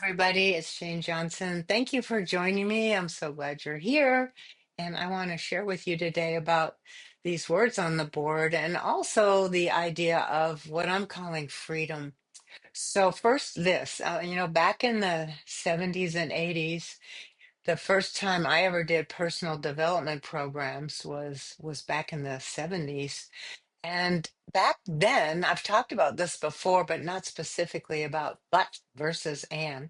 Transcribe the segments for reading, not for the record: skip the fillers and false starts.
Everybody, it's Jane Johnson. Thank you for joining me. I'm so glad you're here. And I want to share with you today about these words on the board and also the idea of what I'm calling freedom. So, first, back in the 70s and 80s, the first time I ever did personal development programs was back in the 70s. And back then, I've talked about this before, but not specifically about but versus and.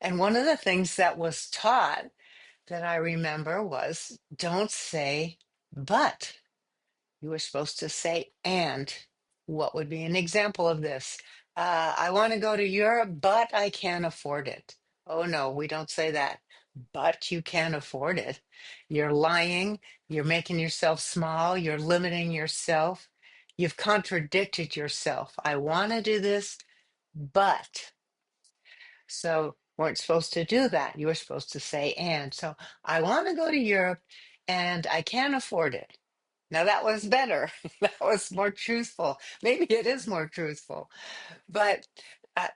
And one of the things that was taught that I remember was don't say but. You were supposed to say and. What would be an example of this? I want to go to Europe, but I can't afford it. Oh, no, we don't say that. But you can't afford it. You're lying. You're making yourself small. You're limiting yourself. You've contradicted yourself. I want to do this, but. So weren't supposed to do that. You were supposed to say and. So I want to go to Europe and I can't afford it. Now that was better. That was more truthful. Maybe it is more truthful, but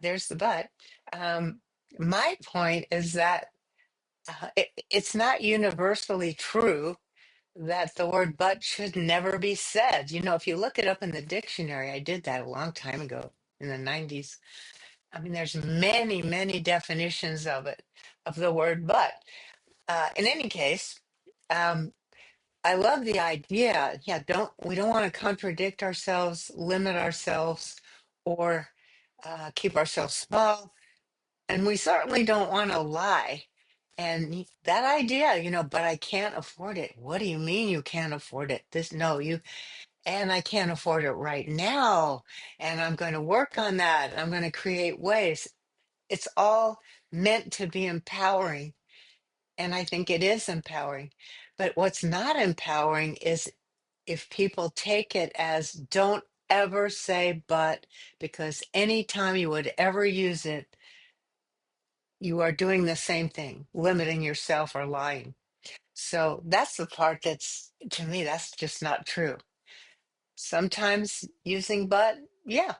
there's the but. Um, my point is that it's not universally true that the word but should never be said. You know, if you look it up in the dictionary, I did that a long time ago in the 90s. I mean, there's many, many definitions of it, of the word but. In any case, um, I love the idea. Yeah, we don't want to contradict ourselves, limit ourselves, or keep ourselves small. And we certainly don't want to lie. And that idea, but I can't afford it. What do you mean you can't afford it? No, and I can't afford it right now. And I'm going to work on that. I'm going to create ways. It's all meant to be empowering. And I think it is empowering. But what's not empowering is if people take it as don't ever say but, because anytime you would ever use it, you are doing the same thing, limiting yourself or lying. So that's the part that's, to me, that's just not true. Sometimes using but, yeah.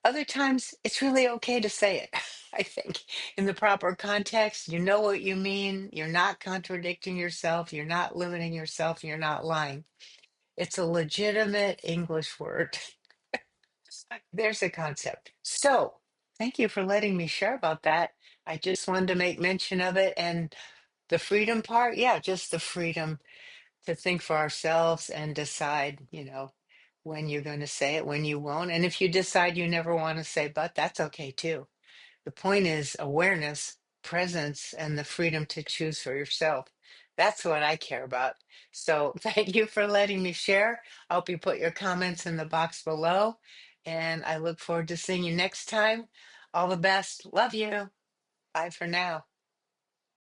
Other times, it's really okay to say it. I think in the proper context, you know what you mean. You're not contradicting yourself. You're not limiting yourself. You're not lying. It's a legitimate English word. There's a concept. So, thank you for letting me share about that. I just wanted to make mention of it. And the freedom part, yeah, just the freedom to think for ourselves and decide, when you're going to say it, when you won't. And if you decide you never want to say but, that's okay too. The point is awareness, presence, and the freedom to choose for yourself. That's what I care about. So thank you for letting me share. I hope you put your comments in the box below. And I look forward to seeing you next time. All the best. Love you. Bye for now.